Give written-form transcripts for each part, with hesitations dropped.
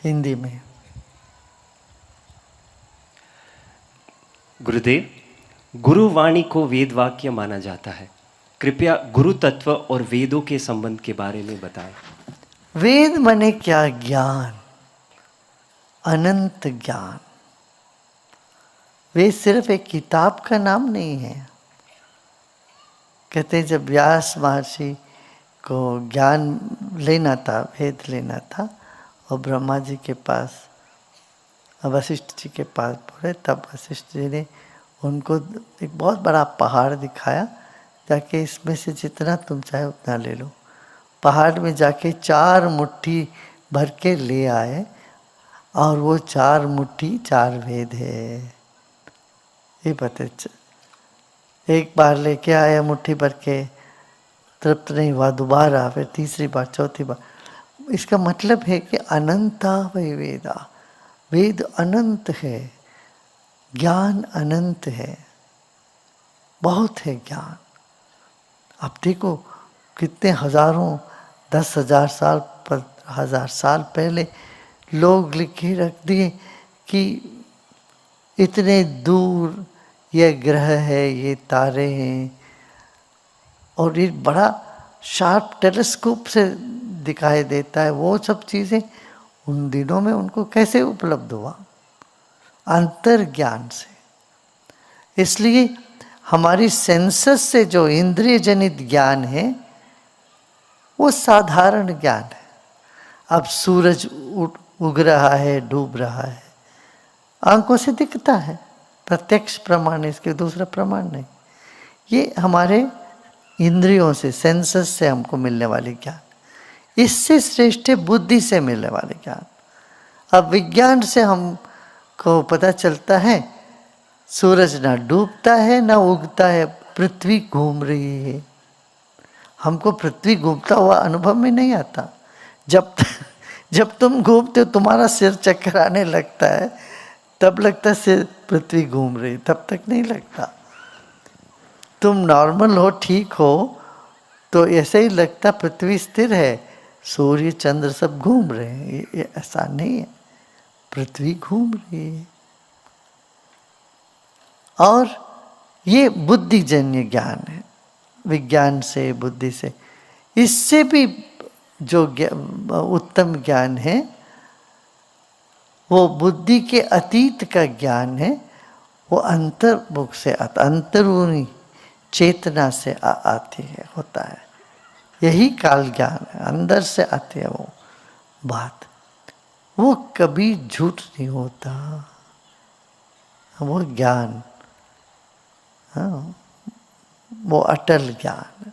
हिंदी में। गुरुदेव, गुरुवाणी को वेद वाक्य माना जाता है। कृपया गुरु तत्व और वेदों के संबंध के बारे में बताएं। वेद माने क्या? ज्ञान, अनंत ज्ञान। वेद सिर्फ एक किताब का नाम नहीं है। कहते हैं जब व्यास महर्षि को ज्ञान लेना था, वेद लेना था, और ब्रह्मा जी के पास, वशिष्ठ जी के पास बोले, तब वशिष्ठ जी ने उनको एक बहुत बड़ा पहाड़ दिखाया, जाके इसमें से जितना तुम चाहे उतना ले लो। पहाड़ में जाके 4 मुट्ठी भर के ले आए, और वो 4 मुट्ठी 4 वेद है। ये पता, एक बार लेके आया मुट्ठी भर के, तृप्त नहीं हुआ, दोबारा, फिर तीसरी बार, चौथी बार। इसका मतलब है कि अनंता वै वेदा, वेद अनंत है, ज्ञान अनंत है, बहुत है ज्ञान। अब देखो कितने हजारों, 10,000 साल, 1000 साल पहले लोग लिखे रख दिए कि इतने दूर ये ग्रह है, ये तारे हैं, और ये बड़ा शार्प टेलीस्कोप से दिखाई देता है। वो सब चीज़ें उन दिनों में उनको कैसे उपलब्ध हुआ? अंतर ज्ञान से। इसलिए हमारी सेंसस से जो इंद्रिय जनित ज्ञान है वो साधारण ज्ञान है। अब सूरज उग रहा है, डूब रहा है, आंखों से दिखता है, प्रत्यक्ष प्रमाण, इसके दूसरा प्रमाण नहीं। ये हमारे इंद्रियों से, सेंसस से हमको मिलने वाली ज्ञान। इससे श्रेष्ठ है बुद्धि से मिलने वाले ज्ञान। अब विज्ञान से हमको पता चलता है सूरज ना डूबता है ना उगता है, पृथ्वी घूम रही है। हमको पृथ्वी घूमता हुआ अनुभव में नहीं आता। जब तुम घूमते हो, तुम्हारा सिर चक्कर आने लगता है, तब लगता है सिर पृथ्वी घूम रही, तब तक नहीं लगता। तुम नॉर्मल हो, ठीक हो, तो ऐसे ही लगता पृथ्वी स्थिर है, सूर्य चंद्र सब घूम रहे हैं। ये ऐसा नहीं है, पृथ्वी घूम रही है। और ये बुद्धिजन्य ज्ञान है, विज्ञान से, बुद्धि से। इससे भी जो उत्तम ज्ञान है वो बुद्धि के अतीत का ज्ञान है। वो अंतर्मुख से आता, अंतरूनी चेतना से आती है, होता है। यही काल ज्ञान है, अंदर से आती है वो बात। वो कभी झूठ नहीं होता, वो ज्ञान, हाँ, वो अटल ज्ञान,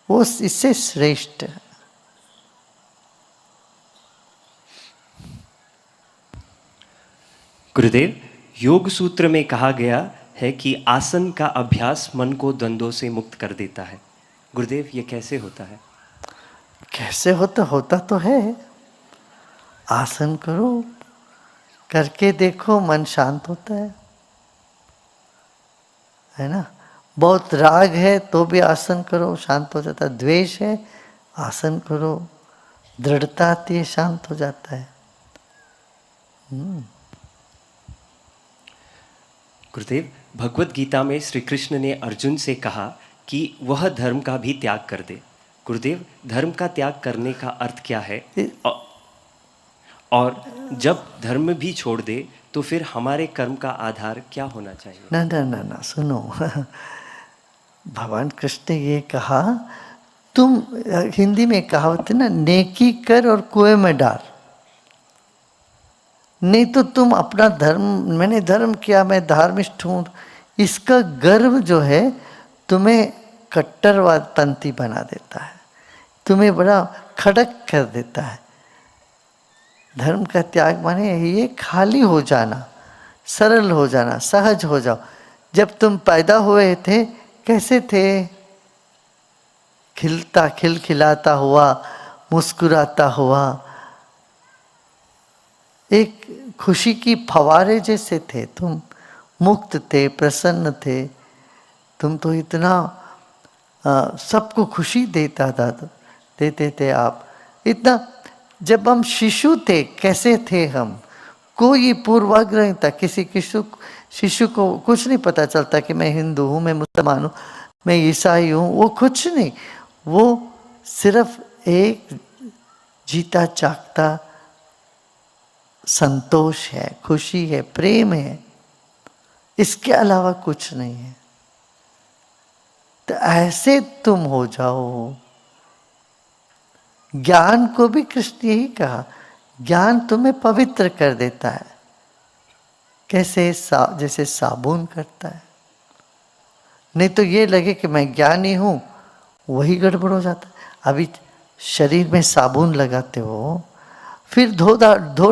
वो इससे श्रेष्ठ है। गुरुदेव, योग सूत्र में कहा गया है कि आसन का अभ्यास मन को द्वंद्वों से मुक्त कर देता है। गुरुदेव, ये कैसे होता है? कैसे होता तो है। आसन करो, करके देखो, मन शांत होता है ना। बहुत राग है तो भी आसन करो, शांत हो जाता है। द्वेष है, आसन करो, दृढ़ता आती है, शांत हो जाता है। गुरुदेव, भगवत गीता में श्री कृष्ण ने अर्जुन से कहा कि वह धर्म का भी त्याग कर दे। गुरुदेव, धर्म का त्याग करने का अर्थ क्या है? और जब धर्म भी छोड़ दे तो फिर हमारे कर्म का आधार क्या होना चाहिए? ना ना ना ना, सुनो। भगवान कृष्ण ने ये कहा, तुम, हिंदी में कहावत है ना, नेकी कर और कुएं में डाल। नहीं तो तुम अपना धर्म, मैंने धर्म किया, मैं धार्मिष्ठ हूँ, इसका गर्व जो है तुम्हें कट्टरवाद पंथी बना देता है, तुम्हें बड़ा खड़क कर देता है। धर्म का त्याग माने ये खाली हो जाना, सरल हो जाना, सहज हो जाओ। जब तुम पैदा हुए थे कैसे थे? खिलखिलाता हुआ, मुस्कुराता हुआ, एक खुशी की फवारे जैसे थे तुम, मुक्त थे, प्रसन्न थे। तुम तो इतना सबको खुशी देते थे आप, इतना जब हम शिशु थे कैसे थे हम, कोई पूर्वाग्रह नहीं था, किसी शिशु को कुछ नहीं पता चलता कि मैं हिंदू हूँ, मैं मुसलमान हूँ, मैं ईसाई हूँ, वो कुछ नहीं, वो सिर्फ एक जीता जागता संतोष है, खुशी है, प्रेम है, इसके अलावा कुछ नहीं है। तो ऐसे तुम हो जाओ। ज्ञान को भी कृष्ण यही कहा, ज्ञान तुम्हें पवित्र कर देता है। कैसे? जैसे साबुन करता है। नहीं तो ये लगे कि मैं ज्ञानी हूं, वही गड़बड़ हो जाता है। अभी शरीर में साबुन लगाते हो, फिर धो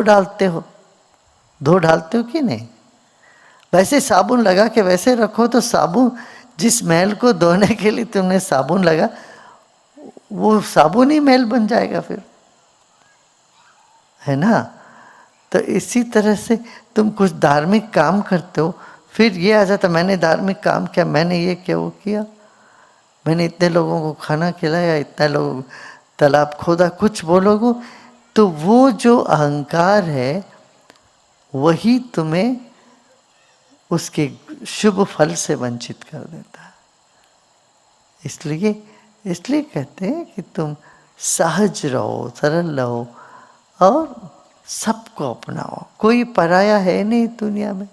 डालते हो कि नहीं? वैसे साबुन लगा के वैसे रखो तो साबुन, जिस मैल को धोने के लिए तुमने साबुन लगा, वो साबुन ही मैल बन जाएगा फिर, है ना? तो इसी तरह से तुम कुछ धार्मिक काम करते हो, फिर ये आ जाता मैंने धार्मिक काम किया, मैंने ये क्या वो किया, मैंने इतने लोगों को खाना खिलाया, इतने लोग तालाब खोदा, कुछ बोलोगे तो वो जो अहंकार है वही तुम्हें उसके शुभ फल से वंचित कर देता है। इसलिए कहते हैं कि तुम सहज रहो, सरल रहो और सबको अपनाओ। कोई पराया है नहीं दुनिया में।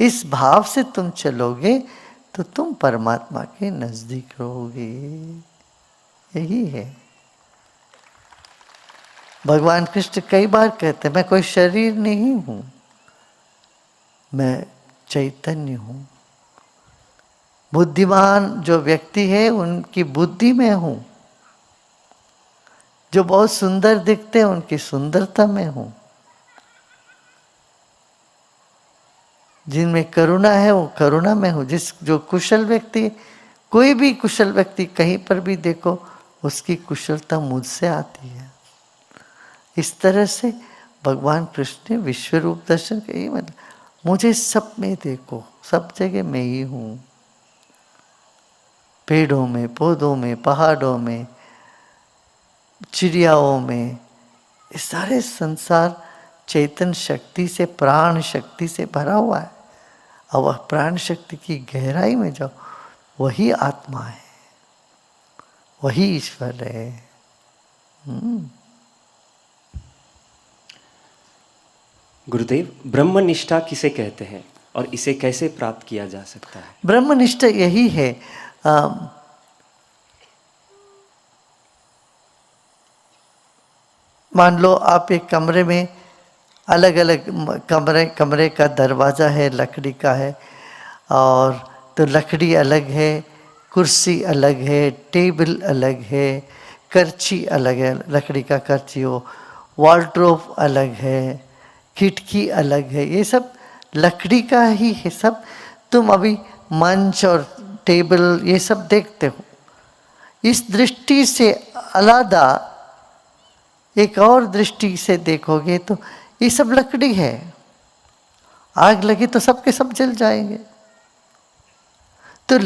इस भाव से तुम चलोगे तो तुम परमात्मा के नजदीक रहोगे। यही है। भगवान कृष्ण कई बार कहते हैं मैं कोई शरीर नहीं हूं, मैं चैतन्य हूं। बुद्धिमान जो व्यक्ति है उनकी बुद्धि में हूं, जो बहुत सुंदर दिखते हैं उनकी सुंदरता में हूं, जिनमें करुणा है वो करुणा में हूं। जो कुशल व्यक्ति, कोई भी कुशल व्यक्ति कहीं पर भी देखो उसकी कुशलता मुझसे आती है। इस तरह से भगवान कृष्ण ने विश्व रूप दर्शन का यही मतलब, मुझे सब में देखो, सब जगह मैं ही हूं। पेड़ों में, पौधों में, पहाड़ों में, चिड़ियाओं में, ये सारे संसार चेतन शक्ति से, प्राण शक्ति से भरा हुआ है। और वह प्राण शक्ति की गहराई में जाओ, वही आत्मा है, वही ईश्वर है। गुरुदेव, ब्रह्मनिष्ठा किसे कहते हैं और इसे कैसे प्राप्त किया जा सकता है? ब्रह्मनिष्ठा यही है, मान लो आप एक कमरे में, अलग अलग कमरे का दरवाज़ा है, लकड़ी का है, और तो लकड़ी अलग है, कुर्सी अलग है, टेबल अलग है, करची अलग है, लकड़ी का करची हो, वॉलड्रॉप अलग है, खिड़की अलग है, ये सब लकड़ी का ही है सब। तुम अभी मंच और टेबल ये सब देखते हो, इस दृष्टि से अलग एक और दृष्टि से देखोगे तो ये सब लकड़ी है। आग लगी तो सबके सब जल जाएंगे। तो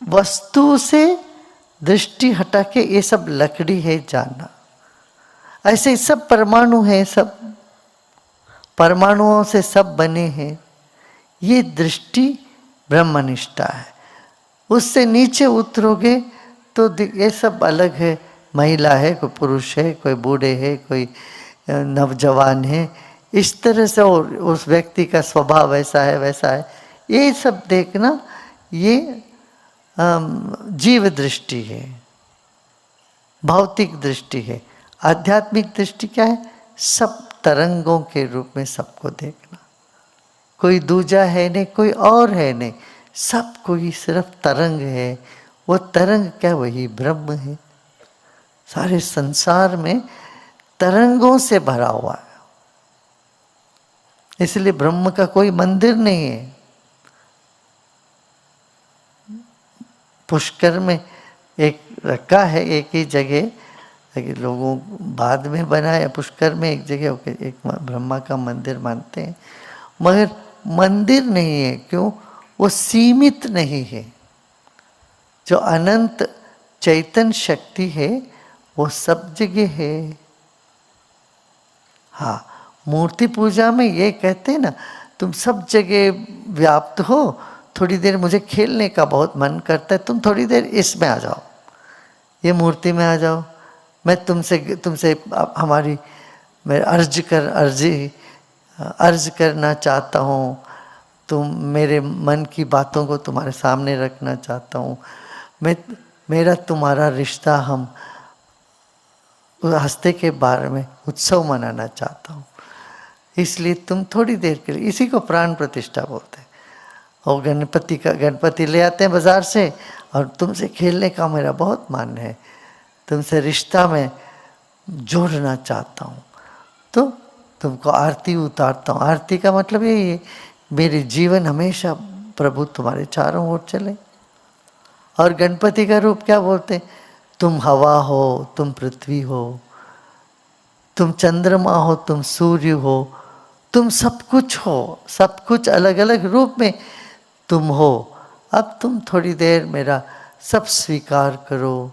वस्तु से दृष्टि हटा के ये सब लकड़ी है जानना। ऐसे सब परमाणु है, सब परमाणुओं से सब बने हैं। ये दृष्टि ब्रह्मनिष्ठा है। उससे नीचे उतरोगे तो ये सब अलग है, महिला है, कोई पुरुष है, कोई बूढ़े है, कोई नवजवान है, इस तरह से, और उस व्यक्ति का स्वभाव ऐसा है वैसा है। ये सब देखना ये जीव दृष्टि है, भौतिक दृष्टि है। आध्यात्मिक दृष्टि क्या है? सब तरंगों के रूप में सबको देखना। कोई दूजा है नहीं, कोई और है नहीं, सब कोई सिर्फ तरंग है। वो तरंग क्या? वही ब्रह्म है। सारे संसार में तरंगों से भरा हुआ है। इसलिए ब्रह्म का कोई मंदिर नहीं है। पुष्कर में एक रखा है, एक ही जगह, लोगों बाद में बनाया। पुष्कर में एक जगह एक ब्रह्मा का मंदिर मानते हैं, मगर मंदिर नहीं है। क्यों? वो सीमित नहीं है। जो अनंत चैतन्य शक्ति है वो सब जगह है। हाँ, मूर्ति पूजा में ये कहते हैं ना, तुम सब जगह व्याप्त हो, थोड़ी देर मुझे खेलने का बहुत मन करता है, तुम थोड़ी देर इसमें आ जाओ, ये मूर्ति में आ जाओ, मैं तुमसे तुमसे हमारी मैं अर्ज करना चाहता हूँ, तुम मेरे मन की बातों को तुम्हारे सामने रखना चाहता हूँ, मेरा तुम्हारा रिश्ता, हम हस्ते के बारे में उत्सव मनाना चाहता हूँ, इसलिए तुम थोड़ी देर के लिए, इसी को प्राण प्रतिष्ठा बोलते हैं। और गणपति ले आते हैं बाजार से, और तुमसे खेलने का मेरा बहुत मन है, तुमसे रिश्ता में जोड़ना चाहता हूँ, तो तुमको आरती उतारता हूँ। आरती का मतलब यही है, मेरे जीवन हमेशा प्रभु तुम्हारे चारों ओर चले। और गणपति का रूप क्या बोलते हैं, तुम हवा हो, तुम पृथ्वी हो, तुम चंद्रमा हो, तुम सूर्य हो, तुम सब कुछ हो, सब कुछ अलग अलग रूप में तुम हो। अब तुम थोड़ी देर मेरा सब स्वीकार करो।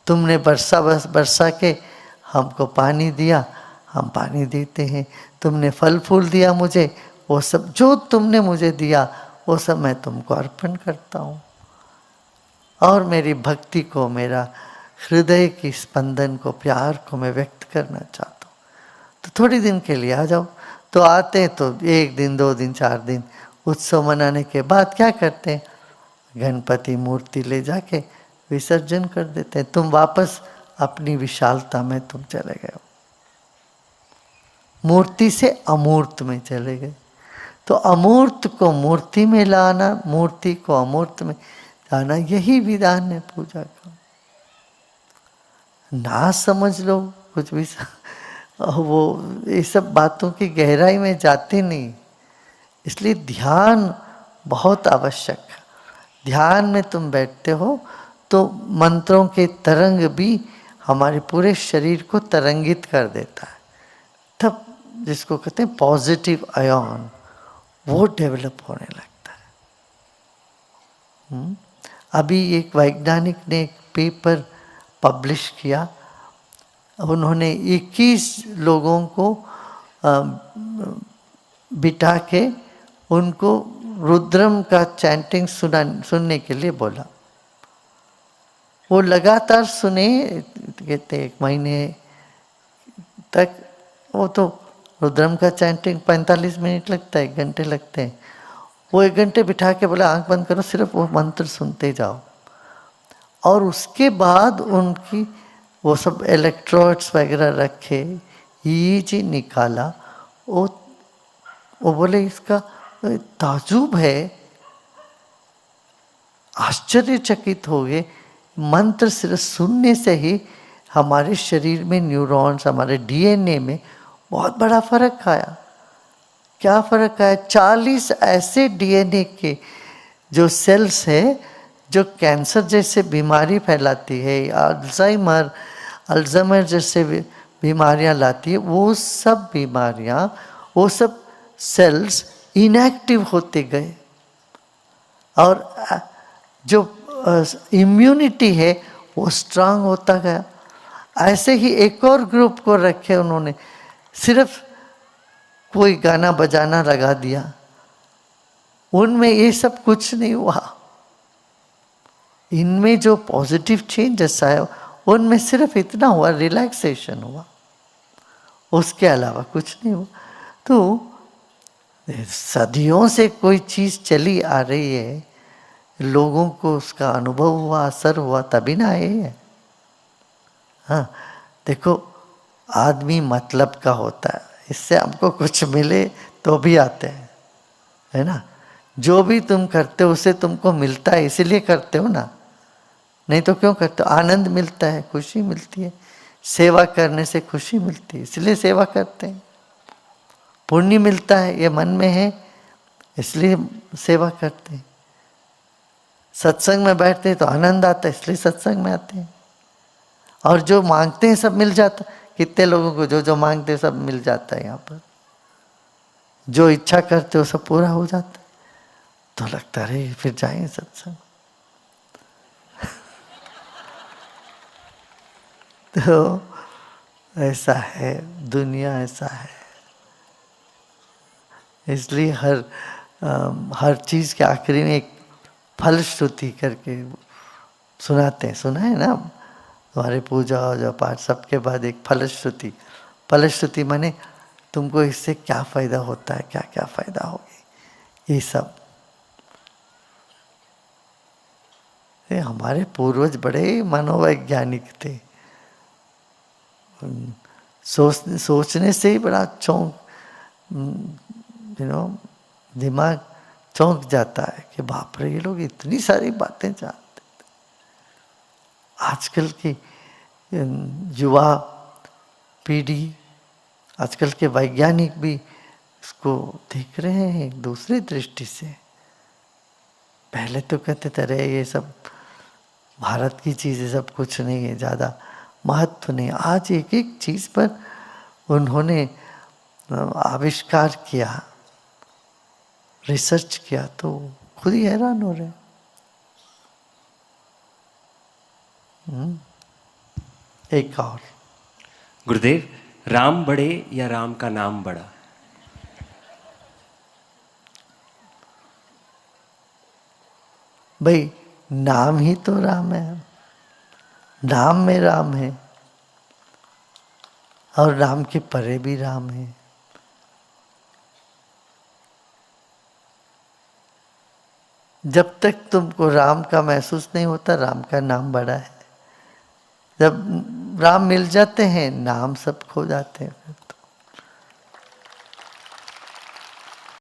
तुमने बरसा के हमको पानी दिया, हम पानी देते हैं। तुमने फल फूल दिया मुझे, वो सब जो तुमने मुझे दिया वो सब मैं तुमको अर्पण करता हूँ। और मेरी भक्ति को, मेरा हृदय की स्पंदन को, प्यार को मैं व्यक्त करना चाहता हूँ। तो थोड़ी दिन के लिए आ जाओ। तो आते हैं तो 1 दिन 2 दिन 4 दिन उत्सव मनाने के बाद क्या करते हैं, गणपति मूर्ति ले जाके विसर्जन कर देते हैं। तुम वापस अपनी विशालता में तुम चले गए हो, मूर्ति से अमूर्त में चले गए। तो अमूर्त को मूर्ति में लाना, मूर्ति को अमूर्त में लाना, यही विधान है पूजा का। ना समझ लो कुछ भी, वो ये सब बातों की गहराई में जाते नहीं। इसलिए ध्यान बहुत आवश्यक है। ध्यान में तुम बैठते हो तो मंत्रों के तरंग भी हमारे पूरे शरीर को तरंगित कर देता है, तब जिसको कहते हैं पॉजिटिव आयन, वो डेवलप होने लगता है। अभी एक वैज्ञानिक ने एक पेपर पब्लिश किया, उन्होंने 21 लोगों को बिठा के उनको रुद्रम का चैंटिंग सुनने के लिए बोला। वो लगातार सुने, कहते 1 महीने तक। वो तो रुद्रम का चैंटिंग 45 मिनट लगता है, 1 घंटे लगते हैं। वो 1 घंटे बिठा के बोला आंख बंद करो, सिर्फ वो मंत्र सुनते जाओ। और उसके बाद उनकी वो सब इलेक्ट्रोड्स वगैरह रखे, EEG निकाला। वो बोले इसका ताजुब है, आश्चर्यचकित हो गए, मंत्र सिर्फ सुनने से ही हमारे शरीर में न्यूरॉन्स, हमारे DNA में बहुत बड़ा फर्क आया। क्या फर्क आया, 40 ऐसे DNA के जो सेल्स है जो कैंसर जैसे बीमारी फैलाती है, अल्जाइमर जैसे बीमारियां लाती है, वो सब बीमारियां, वो सब सेल्स इनएक्टिव होते गए। और जो इम्यूनिटी है वो स्ट्रांग होता गया। ऐसे ही एक और ग्रुप को रखे उन्होंने, सिर्फ कोई गाना बजाना लगा दिया, उनमें ये सब कुछ नहीं हुआ। इनमें जो पॉजिटिव चेंजेस आया उनमें सिर्फ इतना हुआ, रिलैक्सेशन हुआ, उसके अलावा कुछ नहीं हुआ। तो सदियों से कोई चीज़ चली आ रही है, लोगों को उसका अनुभव हुआ, असर हुआ, तभी ना आए है। हाँ, देखो आदमी मतलब का होता है, इससे हमको कुछ मिले तो भी आते हैं, है ना। जो भी तुम करते हो उसे तुमको मिलता है, इसीलिए करते हो ना, नहीं तो क्यों करते हो। आनंद मिलता है, खुशी मिलती है, सेवा करने से खुशी मिलती है, इसलिए सेवा करते हैं। पुण्य मिलता है, ये मन में है, इसलिए सेवा करते हैं। सत्संग में बैठते हैं तो आनंद आता है, इसलिए सत्संग में आते हैं। और जो मांगते हैं सब मिल जाता है। कितने लोगों को जो जो मांगते हैं सब मिल जाता है यहाँ पर, जो इच्छा करते हो सब पूरा हो जाता है। तो लगता है फिर जाएंगे सत्संग। तो ऐसा है, दुनिया ऐसा है। इसलिए हर चीज़ के आखिरी में एक फलश्रुति करके सुनाते हैं, सुना है ना हमारे पूजा और पाठ सबके बाद एक फलश्रुति। फलश्रुति माने तुमको इससे क्या फायदा होता है, क्या क्या फायदा होगी, ये सब। ये हमारे पूर्वज बड़े मनोवैज्ञानिक थे। सोचने से ही बड़ा चौंक, दिमाग चौंक जाता है कि बाप रे, ये लोग इतनी सारी बातें जानते। आजकल की युवा पीढ़ी, आजकल के वैज्ञानिक भी इसको देख रहे हैं एक दूसरी दृष्टि से। पहले तो कहते थे अरे ये सब भारत की चीज़ें सब कुछ नहीं है, ज़्यादा महत्व नहीं। आज एक एक चीज़ पर उन्होंने आविष्कार किया, रिसर्च किया, तो खुद ही हैरान हो रहे हैं। एक और, गुरुदेव, राम बड़े या राम का नाम बड़ा? भाई नाम ही तो राम है, नाम में राम है और राम के परे भी राम है। जब तक तुमको राम का महसूस नहीं होता, राम का नाम बड़ा है। जब राम मिल जाते हैं, नाम सब खो जाते हैं फिर तो।